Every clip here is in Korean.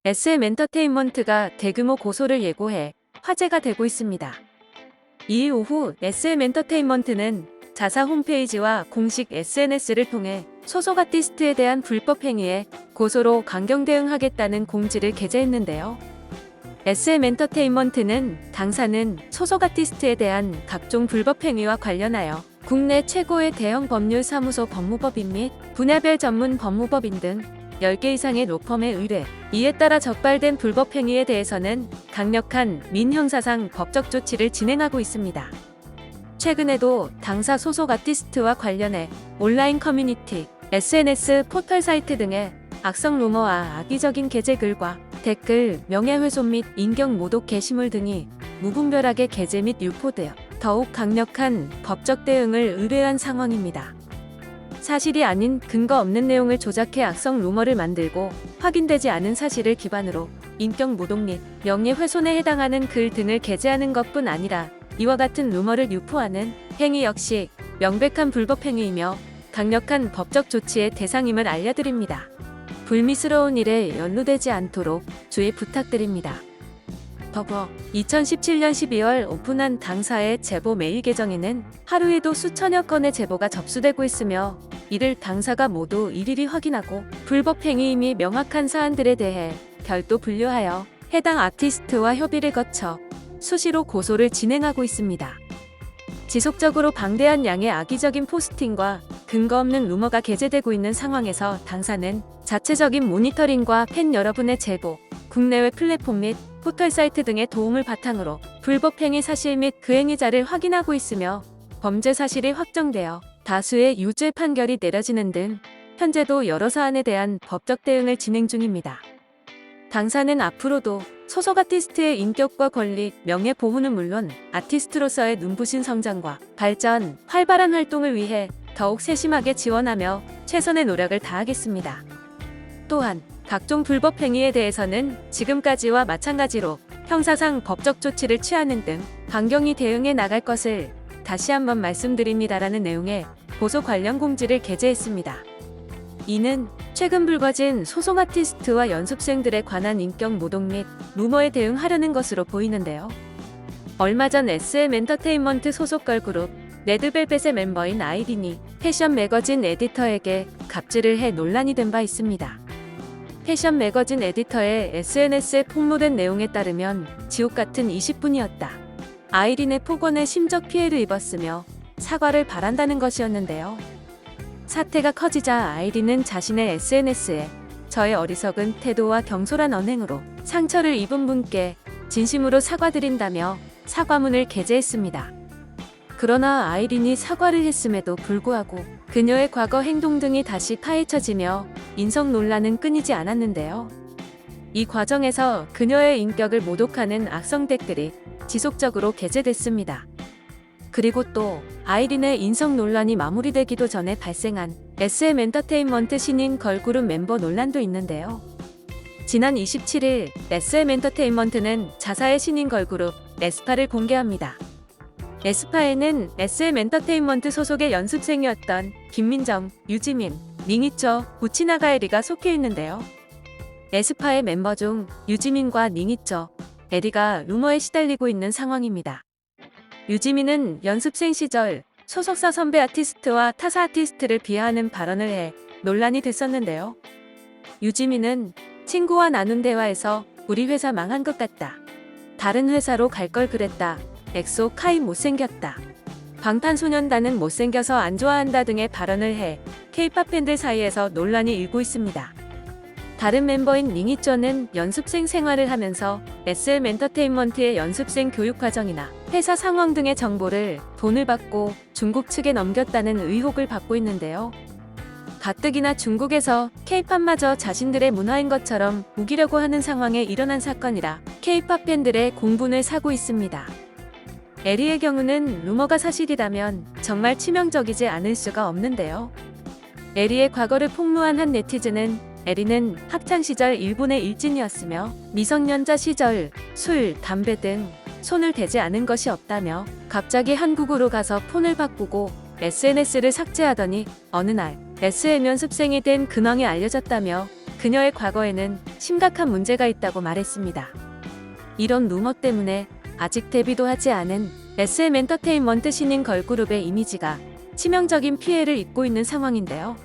SM엔터테인먼트가 대규모 고소를 예고해 화제가 되고 있습니다. 2일 오후 SM엔터테인먼트는 자사 홈페이지와 공식 SNS를 통해 소속 아티스트에 대한 불법 행위에 고소로 강경 대응하겠다는 공지를 게재했는데요. SM엔터테인먼트는 당사는 소속 아티스트에 대한 각종 불법 행위와 관련하여 국내 최고의 대형 법률 사무소 법무법인 및 분야별 전문 법무법인 등 10개 이상의 로펌에 의뢰, 이에 따라 적발된 불법 행위에 대해서는 강력한 민형사상 법적 조치를 진행하고 있습니다. 최근에도 당사 소속 아티스트와 관련해 온라인 커뮤니티, SNS 포털 사이트 등의 악성 루머와 악의적인 게재 글과 댓글, 명예훼손 및 인격 모독 게시물 등이 무분별하게 게재 및 유포되어 더욱 강력한 법적 대응을 의뢰한 상황입니다. 사실이 아닌 근거 없는 내용을 조작해 악성 루머를 만들고 확인되지 않은 사실을 기반으로 인격 모독 및 명예훼손에 해당하는 글 등을 게재하는 것뿐 아니라 이와 같은 루머를 유포하는 행위 역시 명백한 불법 행위이며 강력한 법적 조치의 대상임을 알려드립니다. 불미스러운 일에 연루되지 않도록 주의 부탁드립니다. 2017년 12월 오픈한 당사의 제보 메일 계정에는 하루에도 수천여 건의 제보가 접수되고 있으며 이를 당사가 모두 일일이 확인하고 불법 행위임이 명확한 사안들에 대해 별도 분류하여 해당 아티스트와 협의를 거쳐 수시로 고소를 진행하고 있습니다. 지속적으로 방대한 양의 악의적인 포스팅과 근거 없는 루머가 게재되고 있는 상황에서 당사는 자체적인 모니터링과 팬 여러분의 제보, 국내외 플랫폼 및 포털 사이트 등의 도움을 바탕으로 불법 행위 사실 및 그 행위자를 확인하고 있으며 범죄 사실이 확정되어 다수의 유죄 판결이 내려지는 등 현재도 여러 사안에 대한 법적 대응을 진행 중입니다. 당사는 앞으로도 소속 아티스트의 인격과 권리, 명예 보호는 물론 아티스트로서의 눈부신 성장과 발전, 활발한 활동을 위해 더욱 세심하게 지원하며 최선의 노력을 다하겠습니다. 또한 각종 불법 행위에 대해서는 지금까지와 마찬가지로 형사상 법적 조치를 취하는 등 강경히 대응해 나갈 것을 다시 한번 말씀드립니다라는 내용의 고소 관련 공지를 게재했습니다. 이는 최근 불거진 소속 아티스트와 연습생들에 관한 인격 모독 및 루머에 대응하려는 것으로 보이는데요. 얼마 전 SM엔터테인먼트 소속 걸그룹 레드벨벳의 멤버인 아이린이 패션 매거진 에디터에게 갑질을 해 논란이 된 바 있습니다. 패션 매거진 에디터의 SNS에 폭로된 내용에 따르면 지옥 같은 20분이었다. 아이린의 폭언에 심적 피해를 입었으며 사과를 바란다는 것이었는데요. 사태가 커지자 아이린은 자신의 SNS에 저의 어리석은 태도와 경솔한 언행으로 상처를 입은 분께 진심으로 사과드린다며 사과문을 게재했습니다. 그러나 아이린이 사과를 했음에도 불구하고 그녀의 과거 행동 등이 다시 파헤쳐지며 인성 논란은 끊이지 않았는데요. 이 과정에서 그녀의 인격을 모독하는 악성 댓글이 지속적으로 게재됐습니다. 그리고 또 아이린의 인성 논란이 마무리되기도 전에 발생한 SM엔터테인먼트 신인 걸그룹 멤버 논란도 있는데요. 지난 27일 SM엔터테인먼트는 자사의 신인 걸그룹 에스파를 공개합니다. 에스파에는 SM엔터테인먼트 소속의 연습생이었던 김민정, 유지민, 닝이처, 우치나가에리가 속해 있는데요. 에스파의 멤버 중 유지민과 닝이처, 에리가 루머에 시달리고 있는 상황입니다. 유지민은 연습생 시절 소속사 선배 아티스트와 타사 아티스트를 비하하는 발언을 해 논란이 됐었는데요. 유지민은 친구와 나눈 대화에서 우리 회사 망한 것 같다. 다른 회사로 갈 걸 그랬다. 엑소 카이 못생겼다. 방탄소년단은 못생겨서 안 좋아한다 등의 발언을 해 K-팝 팬들 사이에서 논란이 일고 있습니다. 다른 멤버인 닝이쩌는 연습생 생활을 하면서 SM엔터테인먼트의 연습생 교육 과정이나 회사 상황 등의 정보를 돈을 받고 중국 측에 넘겼다는 의혹을 받고 있는데요. 가뜩이나 중국에서 K-팝마저 자신들의 문화인 것처럼 우기려고 하는 상황에 일어난 사건이라 K-팝 팬들의 공분을 사고 있습니다. 에리의 경우는 루머가 사실이라면 정말 치명적이지 않을 수가 없는데요. 에리의 과거를 폭로한 한 네티즌은 에리는 학창시절 일본의 일진이었으며 미성년자 시절 술, 담배 등 손을 대지 않은 것이 없다며 갑자기 한국으로 가서 폰을 바꾸고 SNS를 삭제하더니 어느 날 SM 연습생이 된 근황이 알려졌다며 그녀의 과거에는 심각한 문제가 있다고 말했습니다. 이런 루머 때문에 아직 데뷔도 하지 않은 SM 엔터테인먼트 신인 걸그룹의 이미지가 치명적인 피해를 입고 있는 상황인데요.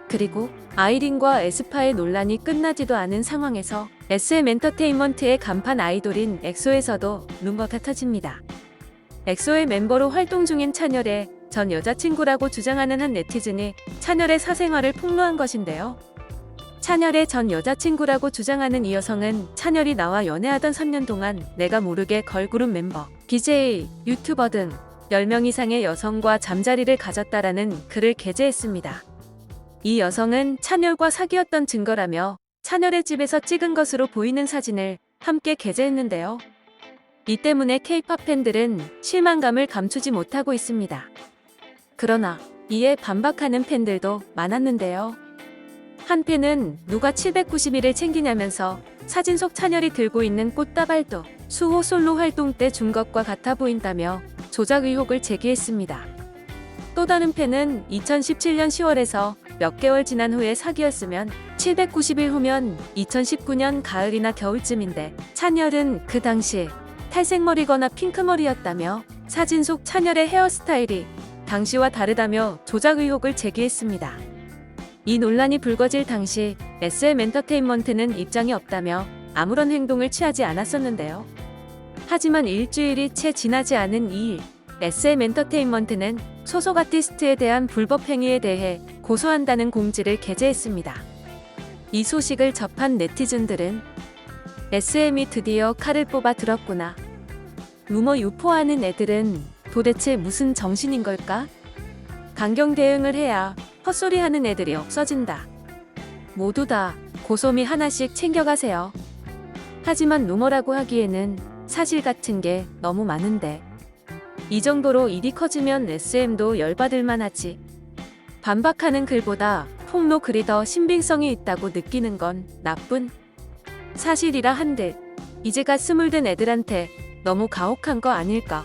그리고 아이린과 에스파의 논란이 끝나지도 않은 상황에서 SM 엔터테인먼트의 간판 아이돌인 엑소에서도 루머가 터집니다. 엑소의 멤버로 활동 중인 찬열의 전 여자친구라고 주장하는 한 네티즌이 찬열의 사생활을 폭로한 것인데요. 찬열의 전 여자친구라고 주장하는 이 여성은 찬열이 나와 연애하던 3년 동안 내가 모르게 걸그룹 멤버, BJ, 유튜버 등 10명 이상의 여성과 잠자리를 가졌다라는 글을 게재했습니다. 이 여성은 찬열과 사귀었던 증거라며 찬열의 집에서 찍은 것으로 보이는 사진을 함께 게재했는데요. 이 때문에 K-팝 팬들은 실망감을 감추지 못하고 있습니다. 그러나 이에 반박하는 팬들도 많았는데요. 한 팬은 누가 790일을 챙기냐면서 사진 속 찬열이 들고 있는 꽃다발도 수호 솔로 활동 때 준 것과 같아 보인다며 조작 의혹을 제기했습니다. 또 다른 팬은 2017년 10월에서 몇 개월 지난 후에 사귀었으면 790일 후면 2019년 가을이나 겨울쯤인데 찬열은 그 당시 탈색머리거나 핑크머리였다며 사진 속 찬열의 헤어스타일이 당시와 다르다며 조작 의혹을 제기했습니다. 이 논란이 불거질 당시 SM 엔터테인먼트는 입장이 없다며 아무런 행동을 취하지 않았었는데요. 하지만 일주일이 채 지나지 않은 2일, SM 엔터테인먼트는 소속 아티스트에 대한 불법 행위에 대해 고소한다는 공지를 게재했습니다. 이 소식을 접한 네티즌들은 SM이 드디어 칼을 뽑아 들었구나. 루머 유포하는 애들은 도대체 무슨 정신인 걸까? 강경 대응을 해야 헛소리하는 애들이 없어진다. 모두 다 고소미 하나씩 챙겨가세요. 하지만 루머라고 하기에는 사실 같은 게 너무 많은데 이 정도로 일이 커지면 SM도 열받을 만하지. 반박하는 글보다 폭로 글이 더 신빙성이 있다고 느끼는 건 나쁜 사실이라 한들 이제가 스물든 애들한테 너무 가혹한 거 아닐까.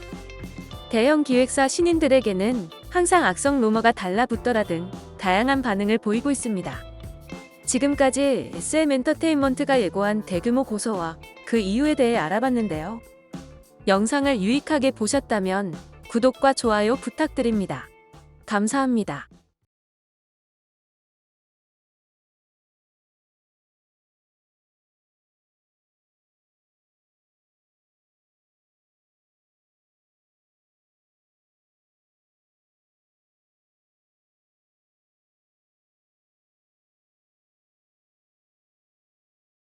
대형 기획사 신인들에게는 항상 악성 루머가 달라붙더라 등 다양한 반응을 보이고 있습니다. 지금까지 SM 엔터테인먼트가 예고한 대규모 고소와 그 이유에 대해 알아봤는데요. 영상을 유익하게 보셨다면 구독과 좋아요 부탁드립니다. 감사합니다.